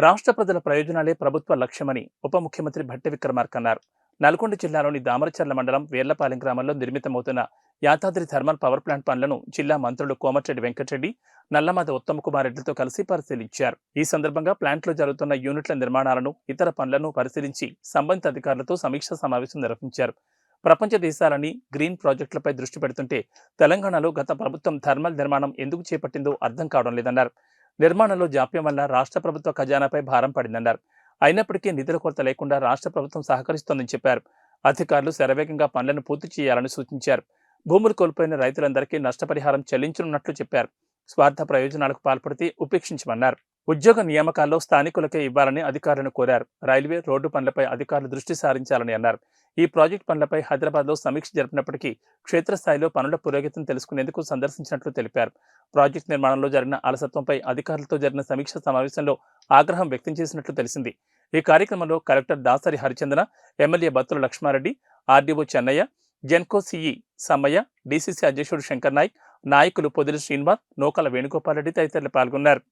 రాష్ట్ర ప్రజల ప్రయోజనాలే ప్రభుత్వ లక్ష్యమని ఉప ముఖ్యమంత్రి భట్టి విక్రమార్క అన్నారు. నల్గొండ జిల్లాలోని దామరచర్ల మండలం వేర్లపాలెం గ్రామంలో నిర్మితమవుతున్న యాదాద్రి థర్మల్ పవర్ ప్లాంట్ పనులను జిల్లా మంత్రులు కోమటిరెడ్డి వెంకటరెడ్డి, నల్లమాద ఉత్తమ్ కుమార్ రెడ్డితో కలిసి పరిశీలించారు. ఈ సందర్భంగా ప్లాంట్లో జరుగుతున్న యూనిట్ల నిర్మాణాలను, ఇతర పనులను పరిశీలించి సంబంధిత అధికారులతో సమీక్షా సమావేశం నిర్వహించారు. ప్రపంచ దేశాలని గ్రీన్ ప్రాజెక్టులపై దృష్టి పెడుతుంటే తెలంగాణలో గత ప్రభుత్వం థర్మల్ నిర్మాణం ఎందుకు చేపట్టిందో అర్థం కావడం లేదన్నారు. నిర్మాణంలో జాప్యం వల్ల రాష్ట్ర ప్రభుత్వ ఖజానాపై భారం పడిందన్నారు. అయినప్పటికీ నిధుల కొరత లేకుండా రాష్ట్ర ప్రభుత్వం సహకరిస్తోందని చెప్పారు. అధికారులు శరవేగంగా పనులను పూర్తి చేయాలని సూచించారు. భూములు కోల్పోయిన రైతులందరికీ నష్టపరిహారం చెల్లించనున్నట్లు చెప్పారు. స్వార్థ ప్రయోజనాలకు పాల్పడితే ఉపేక్షించమన్నారు. ఉద్యోగ నియామకాల్లో స్థానికులకే ఇవ్వాలని అధికారులను కోరారు. రైల్వే, రోడ్డు పనులపై అధికారులు దృష్టి సారించాలని అన్నారు. ఈ ప్రాజెక్టు పనులపై హైదరాబాద్లో సమీక్ష జరిపినప్పటికీ క్షేత్రస్థాయిలో పనుల పురోగతిని తెలుసుకునేందుకు సందర్శించినట్లు తెలిపారు. ప్రాజెక్టు నిర్మాణంలో జరిగిన అలసత్వంపై అధికారులతో జరిగిన సమీక్ష సమావేశంలో ఆగ్రహం వ్యక్తం చేసినట్లు తెలిసింది. ఈ కార్యక్రమంలో collector Dasari Harichandana, MLA Battula Lakshmareddy, RDO Chennaiah, Genco CE Sammaiah, DCC అధ్యక్షుడు శంకర్ నాయక్, నాయకులు పొదిలి శ్రీనివాస్, నూకల వేణుగోపాల్ రెడ్డి తదితరులు పాల్గొన్నారు.